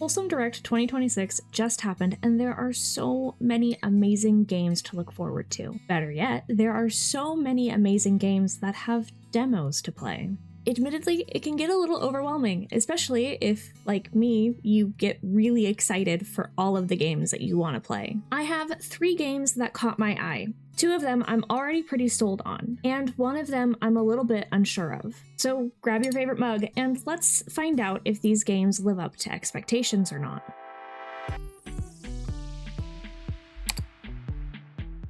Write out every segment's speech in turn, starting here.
Wholesome Direct 2026 just happened, and there are so many amazing games to look forward to. Better yet, there are so many amazing games that have demos to play. Admittedly, it can get a little overwhelming, especially if, like me, you get really excited for all of the games that you want to play. I have 3 games that caught my eye. 2 of them I'm already pretty sold on, and 1 of them I'm a little bit unsure of. So grab your favorite mug and let's find out if these games live up to expectations or not.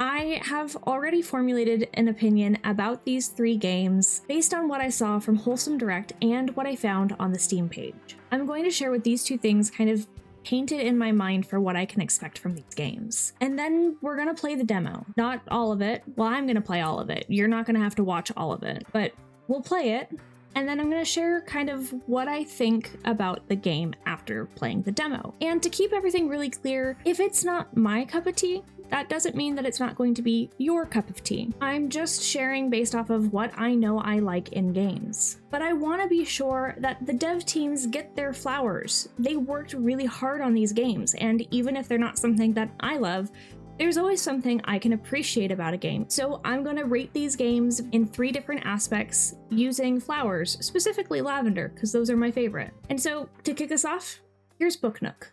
I have already formulated an opinion about these 3 games based on what I saw from Wholesome Direct and what I found on the Steam page. I'm going to share what these 2 things kind of painted in my mind for what I can expect from these games. And then we're gonna play the demo. Not all of it. Well, I'm gonna play all of it. You're not gonna have to watch all of it, but we'll play it. And then I'm gonna share kind of what I think about the game after playing the demo. And to keep everything really clear, if it's not my cup of tea, that doesn't mean that it's not going to be your cup of tea. I'm just sharing based off of what I know I like in games. But I want to be sure that the dev teams get their flowers. They worked really hard on these games, and even if they're not something that I love, there's always something I can appreciate about a game. So I'm going to rate these games in 3 different aspects using flowers, specifically lavender, because those are my favorite. And so to kick us off, here's Book Nook.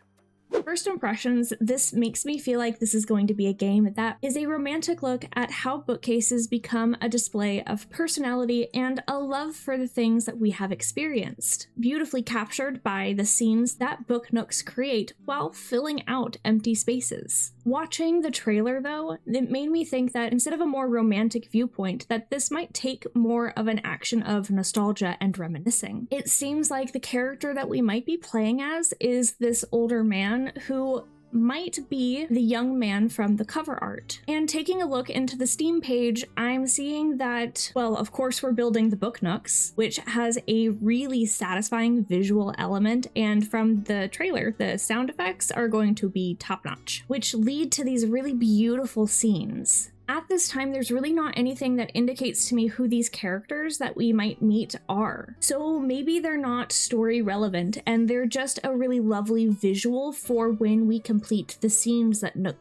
First impressions, this makes me feel like this is going to be a game that is a romantic look at how bookcases become a display of personality and a love for the things that we have experienced, beautifully captured by the scenes that book nooks create while filling out empty spaces. Watching the trailer though, it made me think that instead of a more romantic viewpoint, that this might take more of an action of nostalgia and reminiscing. It seems like the character that we might be playing as is this older man who might be the young man from the cover art. And taking a look into the Steam page, I'm seeing that, well, of course we're building the Book Nooks, which has a really satisfying visual element, and from the trailer, the sound effects are going to be top-notch, which lead to these really beautiful scenes. At this time, there's really not anything that indicates to me who these characters that we might meet are. So maybe they're not story relevant and they're just a really lovely visual for when we complete the scenes that Book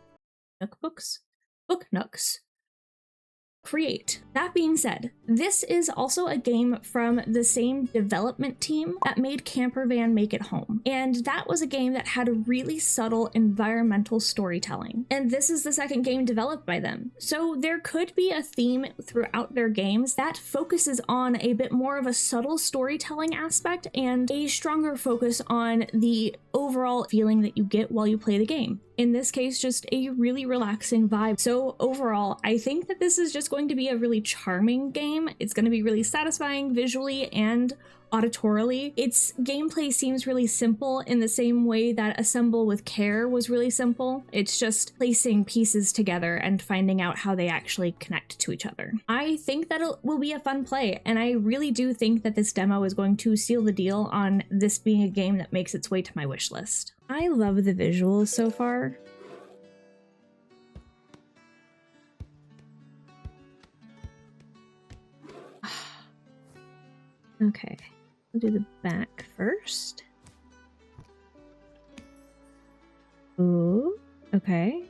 Nooks create. That being said, this is also a game from the same development team that made Camper Van Make It Home. And that was a game that had really subtle environmental storytelling. And this is the second game developed by them. So there could be a theme throughout their games that focuses on a bit more of a subtle storytelling aspect and a stronger focus on the overall feeling that you get while you play the game. In this case, just a really relaxing vibe. So overall, I think that this is just going to be a really charming game. It's going to be really satisfying visually and auditorily. Its gameplay seems really simple in the same way that Assemble with Care was really simple. It's just placing pieces together and finding out how they actually connect to each other. I think that it will be a fun play, and I really do think that this demo is going to seal the deal on this being a game that makes its way to my wish list. I love the visuals so far. Okay, we'll do the back first. Ooh, okay.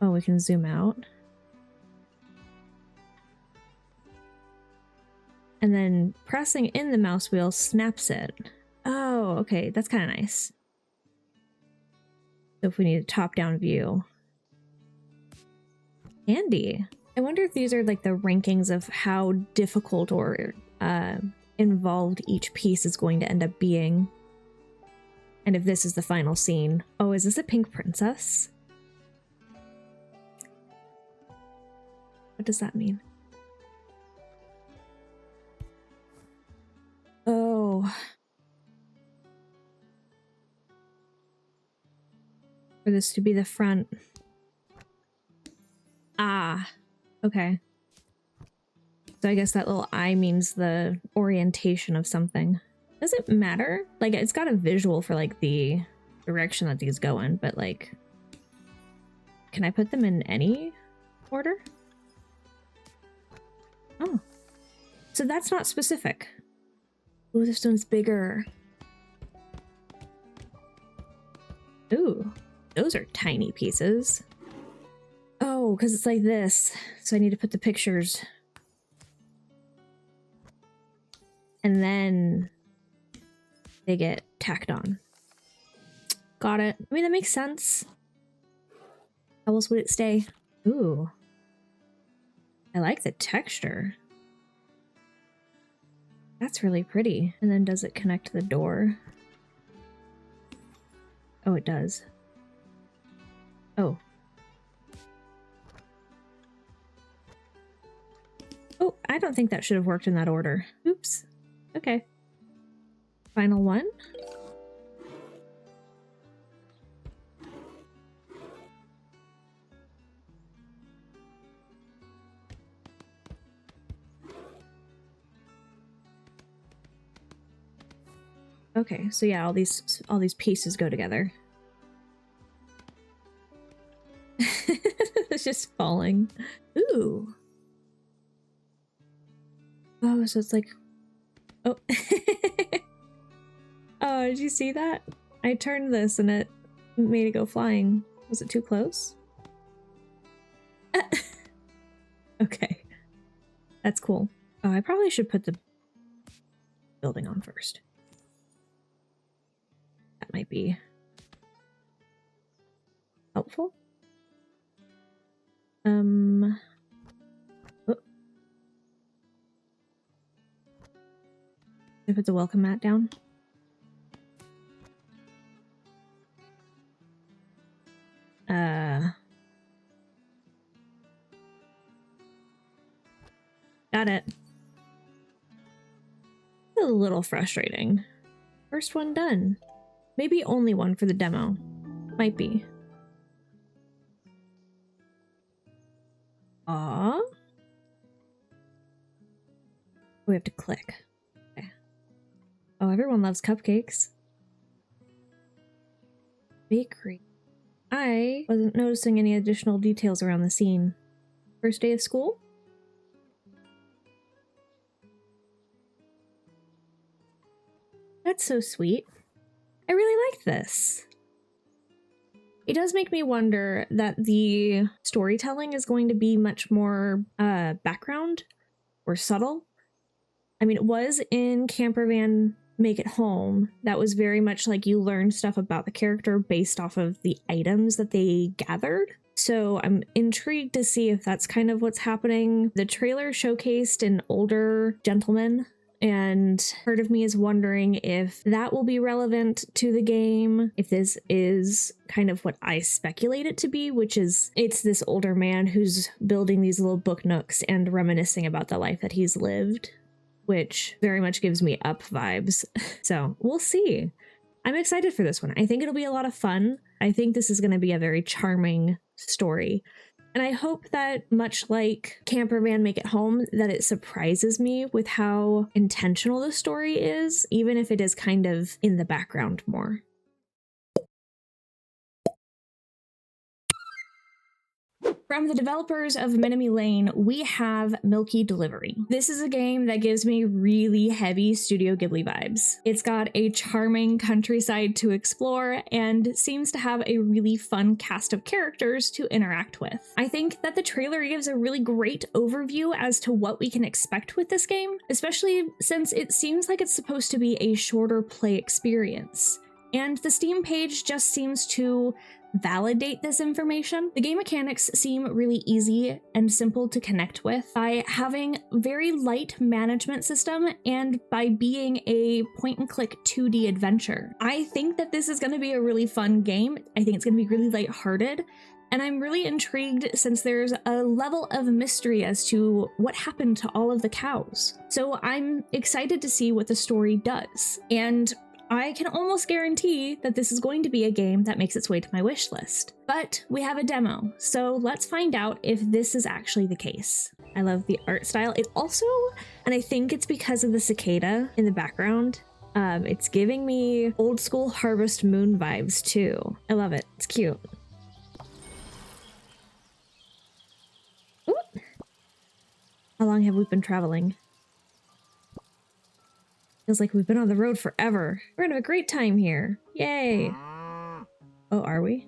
Oh, we can zoom out. And then pressing in the mouse wheel snaps it. Oh, okay, that's kind of nice. So if we need a top-down view. Handy. I wonder if these are like the rankings of how difficult or involved each piece is going to end up being. And if this is the final scene. Oh, is this a pink princess? What does that mean? Oh. For this to be the front. Ah. Okay. So I guess that little eye means the orientation of something. Does it matter? Like, it's got a visual for like the direction that these go in, but like, can I put them in any order? Oh. So that's not specific. Ooh, this one's bigger. Ooh, those are tiny pieces. Oh, because it's like this. So I need to put the pictures. And then they get tacked on. Got it. I mean, that makes sense. How else would it stay? Ooh. I like the texture. That's really pretty. And then does it connect to the door? Oh, it does. Oh. Oh, I don't think that should have worked in that order. Oops. Okay. Final one. Okay, so yeah, all these pieces go together. It's just falling. Ooh. Oh, so it's like, oh. Oh, did you see that? I turned this and it made it go flying. Was it too close? Okay. That's cool. Oh, I probably should put the building on first. That might be helpful. Oh. I put the welcome mat down. Got it. A little frustrating. First one done. Maybe only one for the demo. Might be. Aww. We have to click. Okay. Oh, everyone loves cupcakes. Bakery. I wasn't noticing any additional details around the scene. First day of school? That's so sweet. I really like this. It does make me wonder that the storytelling is going to be much more background or subtle. I mean, it was in Campervan Make It Home. That was very much like you learn stuff about the character based off of the items that they gathered. So I'm intrigued to see if that's kind of what's happening. The trailer showcased an older gentleman, and part of me is wondering if that will be relevant to the game, if this is kind of what I speculate it to be, which is it's this older man who's building these little book nooks and reminiscing about the life that he's lived, which very much gives me Up vibes. So we'll see. I'm excited for this one. I think it'll be a lot of fun. I think this is going to be a very charming story. And I hope that, much like Campervan Make It Home, that it surprises me with how intentional the story is, even if it is kind of in the background more. From the developers of Menominee Lane, we have Milky Delivery. This is a game that gives me really heavy Studio Ghibli vibes. It's got a charming countryside to explore and seems to have a really fun cast of characters to interact with. I think that the trailer gives a really great overview as to what we can expect with this game, especially since it seems like it's supposed to be a shorter play experience. And the Steam page just seems to validate this information. The game mechanics seem really easy and simple to connect with by having very light management system and by being a point-and-click 2D adventure. I think that this is going to be a really fun game. I think it's going to be really lighthearted, and I'm really intrigued since there's a level of mystery as to what happened to all of the cows. So I'm excited to see what the story does, and I can almost guarantee that this is going to be a game that makes its way to my wish list. But we have a demo, so let's find out if this is actually the case. I love the art style. It also, and I think it's because of the cicada in the background, it's giving me old school Harvest Moon vibes too. I love it. It's cute. Ooh. How long have we been traveling? Feels like we've been on the road forever. We're gonna have a great time here. Yay. Oh, are we?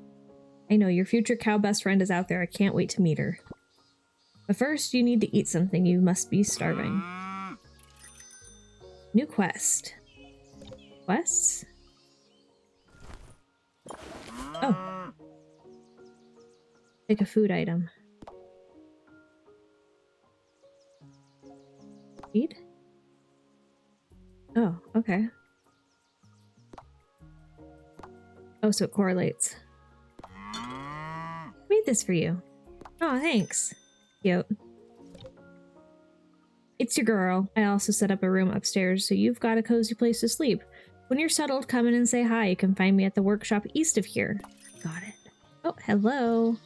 I know, your future cow best friend is out there. I can't wait to meet her. But first, you need to eat something. You must be starving. New quest. Quests? Oh. Pick a food item. Feed? Oh, okay. Oh, so it correlates. Made this for you. Oh, thanks. Cute. It's your girl. I also set up a room upstairs, so you've got a cozy place to sleep. When you're settled, come in and say hi. You can find me at the workshop east of here. Got it. Oh, hello.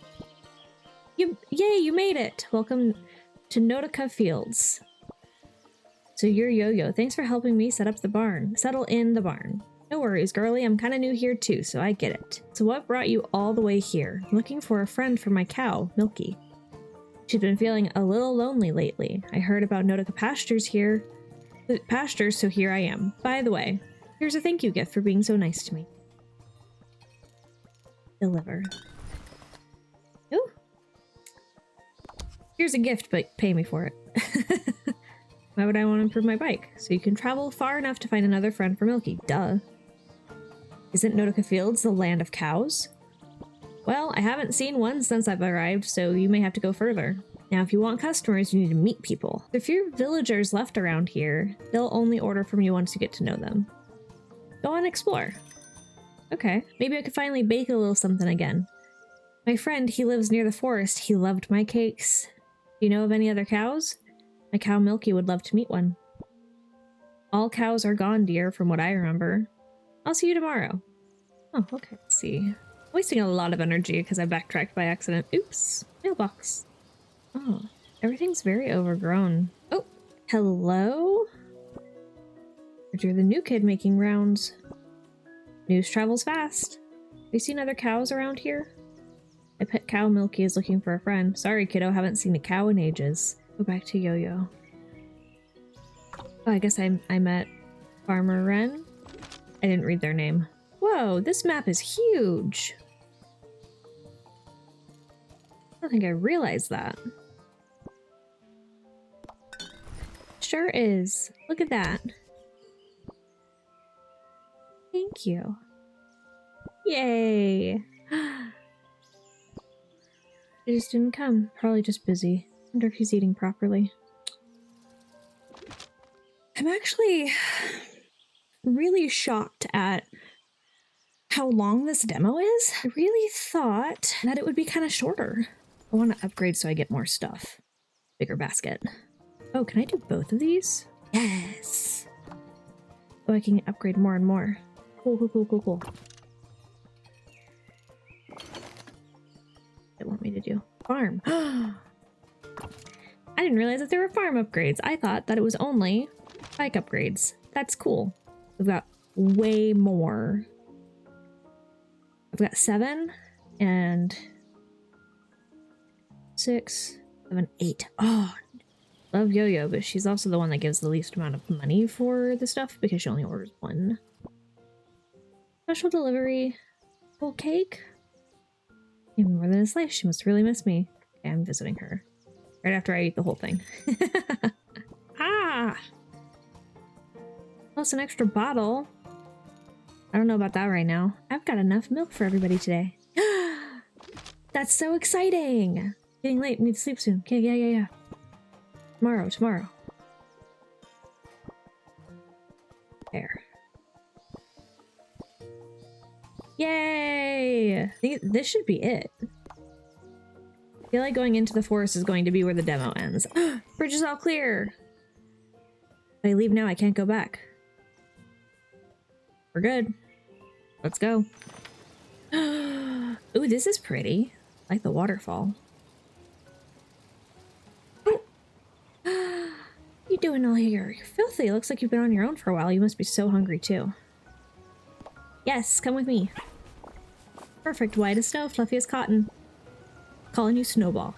Yay, you made it. Welcome to Notica Fields. So you're Yo-Yo. Thanks for helping me set up the barn. Settle in the barn. No worries, girlie. I'm kind of new here too, so I get it. So what brought you all the way here? Looking for a friend for my cow, Milky. She's been feeling a little lonely lately. I heard about Notica pastures, so here I am. By the way, here's a thank you gift for being so nice to me. Deliver. Ooh. Here's a gift, but pay me for it. Why would I want to improve my bike? So you can travel far enough to find another friend for Milky. Duh. Isn't Notica Fields the land of cows? Well, I haven't seen one since I've arrived, so you may have to go further. Now, if you want customers, you need to meet people. If you're villagers left around here, they'll only order from you once you get to know them. Go and explore. Okay, maybe I could finally bake a little something again. My friend, he lives near the forest. He loved my cakes. Do you know of any other cows? My cow Milky would love to meet one. All cows are gone, dear, from what I remember. I'll see you tomorrow. Oh, okay. Let's see. Wasting a lot of energy because I backtracked by accident. Oops. Mailbox. Oh, everything's very overgrown. Oh, hello? You're the new kid making rounds. News travels fast. Have you seen other cows around here? My pet cow Milky is looking for a friend. Sorry, kiddo, haven't seen a cow in ages. Go back to Yo-Yo. Oh, I guess I met Farmer Wren. I didn't read their name. Whoa, this map is huge. I don't think I realized that. Sure is. Look at that. Thank you. Yay. He just didn't come. Probably just busy. Wonder if he's eating properly. I'm actually really shocked at how long this demo is. I really thought that it would be kind of shorter. I want to upgrade so I get more stuff. Bigger basket. Oh, can I do both of these? Yes. Oh, I can upgrade more and more. Cool, cool, cool, cool, cool. What do they want me to do? Farm. I didn't realize that there were farm upgrades. I thought that it was only bike upgrades. That's cool. We've got way more. I've got 7 and 6, 7, 8. Oh, love Yo-Yo, but she's also the one that gives the least amount of money for the stuff because she only orders 1. Special delivery. Whole cake? Even more than a slice. She must really miss me. Okay, I'm visiting her. Right after I eat the whole thing. Ah! Plus an extra bottle. I don't know about that right now. I've got enough milk for everybody today. That's so exciting! Getting late, need to sleep soon. Okay, yeah. Tomorrow. There. Yay! I think this should be it. I feel like going into the forest is going to be where the demo ends. Bridge is all clear! If I leave now, I can't go back. We're good. Let's go. Ooh, this is pretty. I like the waterfall. Oh. What are you doing all here? You're filthy. It looks like you've been on your own for a while. You must be so hungry too. Yes, come with me. Perfect. White as snow, fluffy as cotton. Calling you Snowball.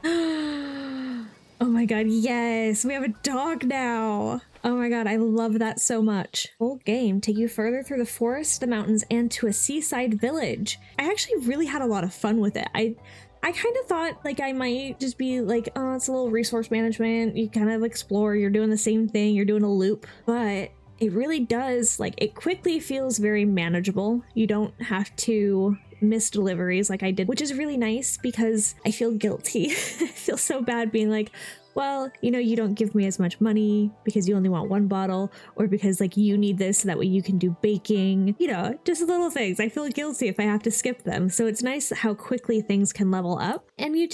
Oh my god, yes! We have a dog now! Oh my god, I love that so much. Full game, take you further through the forest, the mountains, and to a seaside village. I actually really had a lot of fun with it. I kind of thought like I might just be like, oh, it's a little resource management. You kind of explore, you're doing the same thing, you're doing a loop, but it really does, like, it quickly feels very manageable. You don't have to miss deliveries like I did, which is really nice because I feel guilty. I feel so bad being like, well, you know, you don't give me as much money because you only want one bottle, or because like you need this so that way you can do baking, you know, just little things. I feel guilty if I have to skip them. So it's nice how quickly things can level up, and you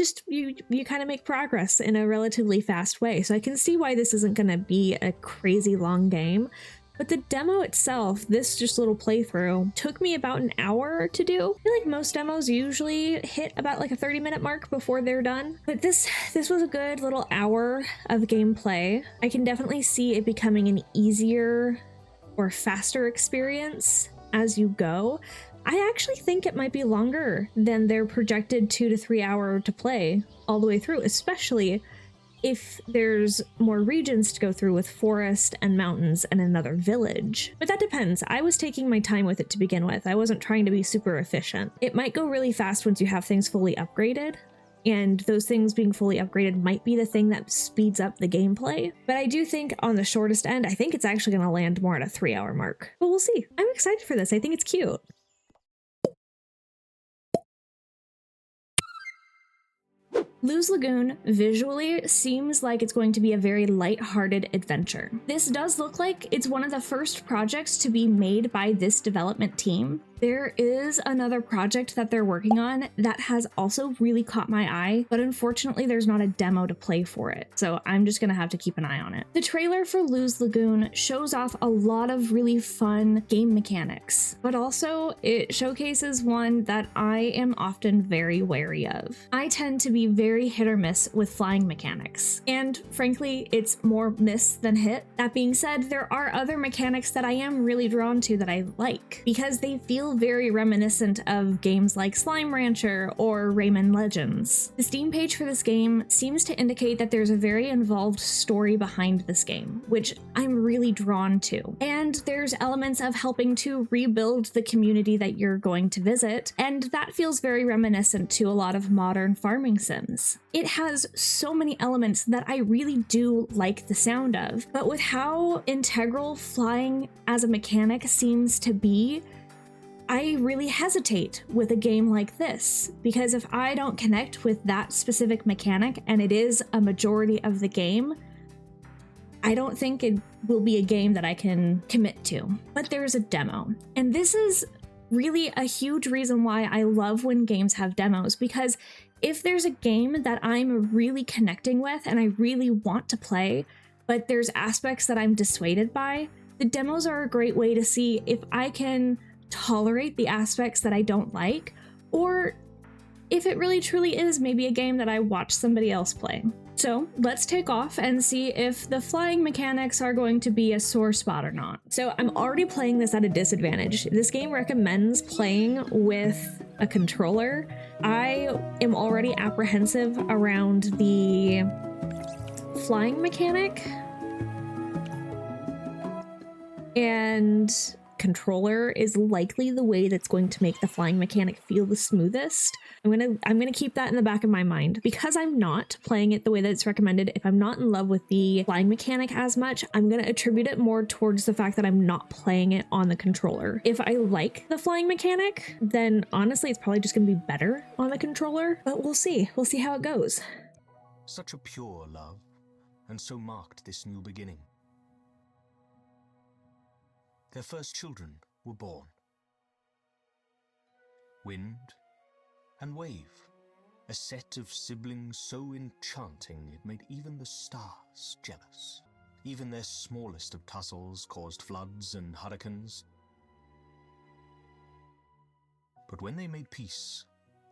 kind of make progress in a relatively fast way. So I can see why this isn't going to be a crazy long game. But the demo itself, this just little playthrough, took me about an hour to do. I feel like most demos usually hit about like a 30-minute mark before they're done. But this was a good little hour of gameplay. I can definitely see it becoming an easier or faster experience as you go. I actually think it might be longer than their projected 2 to 3 hour to play all the way through, especially if there's more regions to go through with forest and mountains and another village. But that depends. I was taking my time with it to begin with. I wasn't trying to be super efficient. It might go really fast once you have things fully upgraded, and those things being fully upgraded might be the thing that speeds up the gameplay. But I do think on the shortest end, I think it's actually going to land more at a 3 hour mark. But we'll see. I'm excited for this. I think it's cute. Lose Lagoon visually seems like it's going to be a very light-hearted adventure. This does look like it's one of the first projects to be made by this development team. There is another project that they're working on that has also really caught my eye, but unfortunately there's not a demo to play for it, so I'm just gonna have to keep an eye on it. The trailer for Lose Lagoon shows off a lot of really fun game mechanics, but also it showcases one that I am often very wary of. I tend to be very hit or miss with flying mechanics, and frankly, it's more miss than hit. That being said, there are other mechanics that I am really drawn to that I like, because they feel very reminiscent of games like Slime Rancher or Rayman Legends. The Steam page for this game seems to indicate that there's a very involved story behind this game, which I'm really drawn to. And there's elements of helping to rebuild the community that you're going to visit, and that feels very reminiscent to a lot of modern farming sims. It has so many elements that I really do like the sound of, but with how integral flying as a mechanic seems to be, I really hesitate with a game like this, because if I don't connect with that specific mechanic, and it is a majority of the game, I don't think it will be a game that I can commit to. But there's a demo, and this is really a huge reason why I love when games have demos, because if there's a game that I'm really connecting with and I really want to play, but there's aspects that I'm dissuaded by, the demos are a great way to see if I can tolerate the aspects that I don't like, or if it really truly is maybe a game that I watch somebody else play. So let's take off and see if the flying mechanics are going to be a sore spot or not. So I'm already playing this at a disadvantage. This game recommends playing with a controller. I am already apprehensive around the flying mechanic, and controller is likely the way that's going to make the flying mechanic feel the smoothest. I'm gonna keep that in the back of my mind. Because I'm not playing it the way that it's recommended, if I'm not in love with the flying mechanic as much, I'm gonna attribute it more towards the fact that I'm not playing it on the controller. If I like the flying mechanic, then honestly it's probably just gonna be better on the controller, but we'll see. We'll see how it goes. Such a pure love, and so marked this new beginning. Their first children were born. Wind and wave, a set of siblings so enchanting it made even the stars jealous. Even their smallest of tussles caused floods and hurricanes. But when they made peace,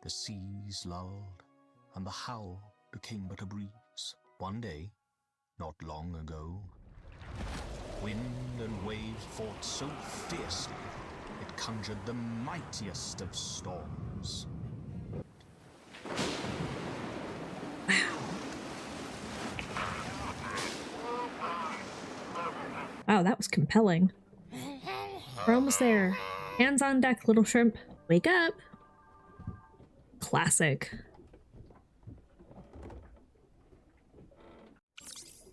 the seas lulled, and the howl became but a breeze. One day, not long ago, wind and wave fought so fiercely, it conjured the mightiest of storms. Wow. Wow, that was compelling. We're almost there. Hands on deck, little shrimp. Wake up. Classic.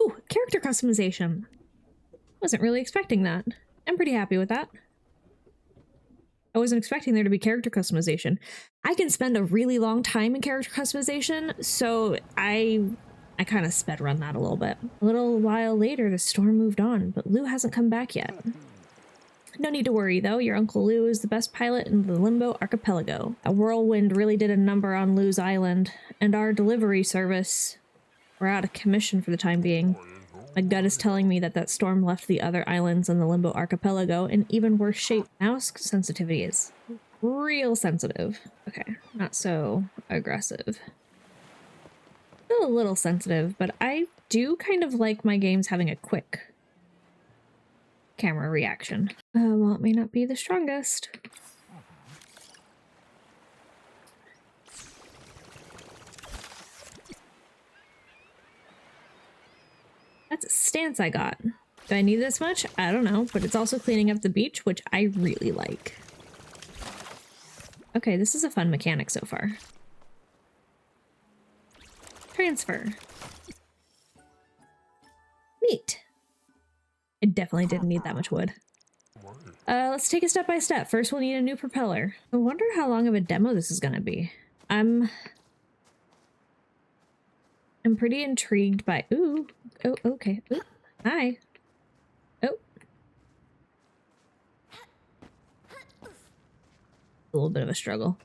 Ooh, character customization. Wasn't really expecting that. I'm pretty happy with that. I wasn't expecting there to be character customization. I can spend a really long time in character customization, so I kind of sped run that a little bit. A little while later, the storm moved on, but Lou hasn't come back yet. No need to worry, though. Your Uncle Lou is the best pilot in the Limbo Archipelago. A whirlwind really did a number on Lou's island, and our delivery service, we're out of commission for the time being. My gut is telling me that that storm left the other islands in the Limbo Archipelago in even worse shape. Mouse sensitivity is real sensitive. Okay, not so aggressive. Still a little sensitive, but I do kind of like my games having a quick camera reaction. Well, it may not be the strongest. That's a stance I got. Do I need this much? I don't know, but it's also cleaning up the beach, which I really like. Okay, this is a fun mechanic so far. Transfer. Neat. I definitely didn't need that much wood. Let's take it step by step. First, we'll need a new propeller. I wonder how long of a demo this is gonna be. I'm pretty intrigued by... Ooh. Oh, okay. Ooh. Hi. Oh. A little bit of a struggle.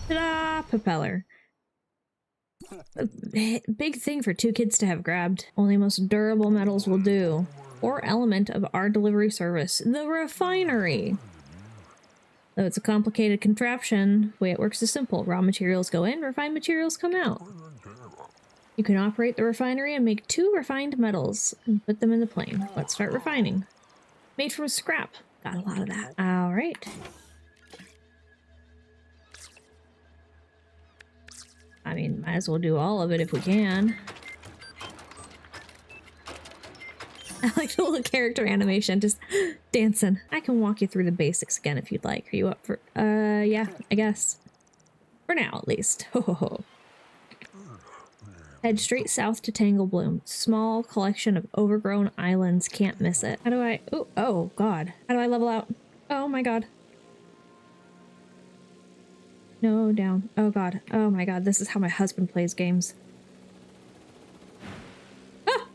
Ta-da! Propeller. A big thing for two kids to have grabbed. Only most durable metals will do. Or element of our delivery service, the refinery. Though it's a complicated contraption, the way it works is simple. Raw materials go in, refined materials come out. You can operate the refinery and make 2 refined metals and put them in the plane. Let's start refining. Made from scrap. Got a lot of that. All right. I mean, might as well do all of it if we can. I like the little character animation, just dancing. I can walk you through the basics again if you'd like. Are you up for... yeah, I guess. For now, at least. Ho ho ho. Head straight south to Tangle Bloom. Small collection of overgrown islands. Can't miss it. How do I... Ooh, oh, God. How do I level out? Oh, my God. No, down. Oh, God. Oh, my God. This is how my husband plays games. Ah!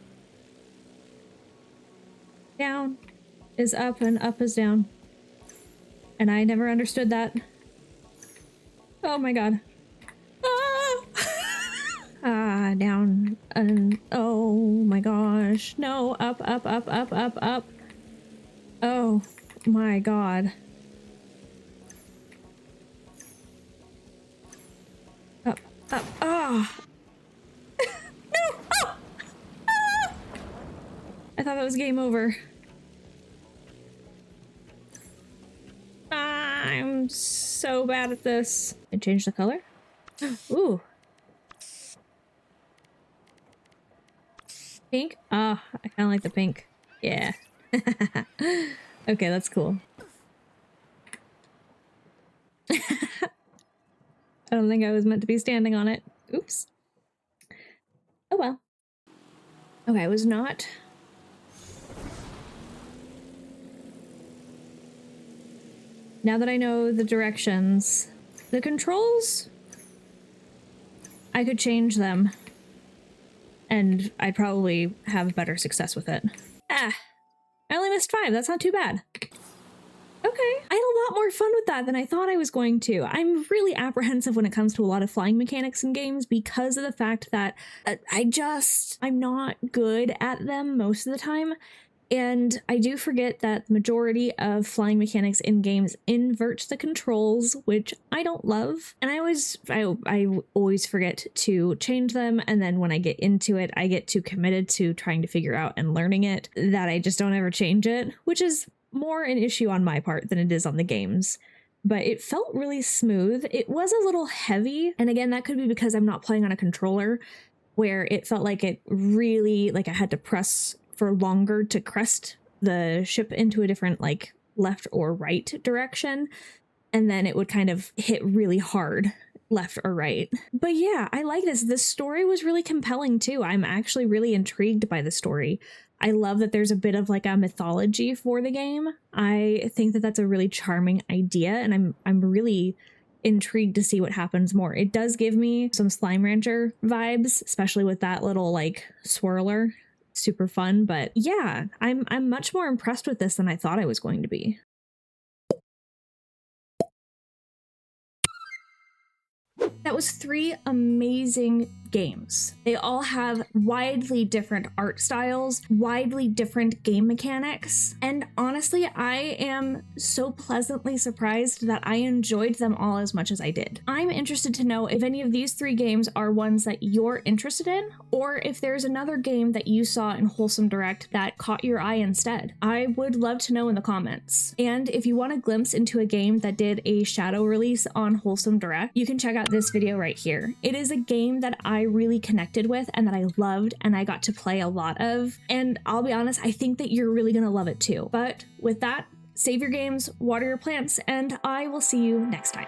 Down is up and up is down. And I never understood that. Oh, my God. Ah, down and oh my gosh. No, up, up, up, up, up, up. Oh my God. Up, up, ah. No! Oh! Ah! I thought that was game over. I'm so bad at this. I changed the color? Ooh. Pink? Oh, I kind of like the pink. Yeah. Okay, that's cool. I don't think I was meant to be standing on it. Oops. Oh well. Okay, I was not. Now that I know the directions, the controls, I could change them. And I'd probably have better success with it. Ah, I only missed 5. That's not too bad. Okay, I had a lot more fun with that than I thought I was going to. I'm really apprehensive when it comes to a lot of flying mechanics in games because of the fact that I'm not good at them most of the time. And I do forget that the majority of flying mechanics in games invert the controls, which I don't love. And I always forget to change them. And then when I get into it, I get too committed to trying to figure out and learning it that I just don't ever change it, which is more an issue on my part than it is on the games. But it felt really smooth. It was a little heavy. And again, that could be because I'm not playing on a controller. where it felt like it really, like I had to press for longer to crest the ship into a different like left or right direction, and then it would kind of hit really hard left or right. But yeah, I like this. The story was really compelling too. I'm actually really intrigued by the story. I love that there's a bit of like a mythology for the game. I think that that's a really charming idea, and I'm really intrigued to see what happens more. It does give me some Slime Rancher vibes, especially with that little like swirler. Super fun, but yeah, I'm much more impressed with this than I thought I was going to be. That was 3 amazing games. They all have widely different art styles, widely different game mechanics, and honestly, I am so pleasantly surprised that I enjoyed them all as much as I did. I'm interested to know if any of these 3 games are ones that you're interested in, or if there's another game that you saw in Wholesome Direct that caught your eye instead. I would love to know in the comments. And if you want a glimpse into a game that did a shadow release on Wholesome Direct, you can check out this video right here. It is a game that I really connected with and that I loved and I got to play a lot of. And I'll be honest, I think that you're really gonna love it too. But with that, save your games, water your plants, and I will see you next time.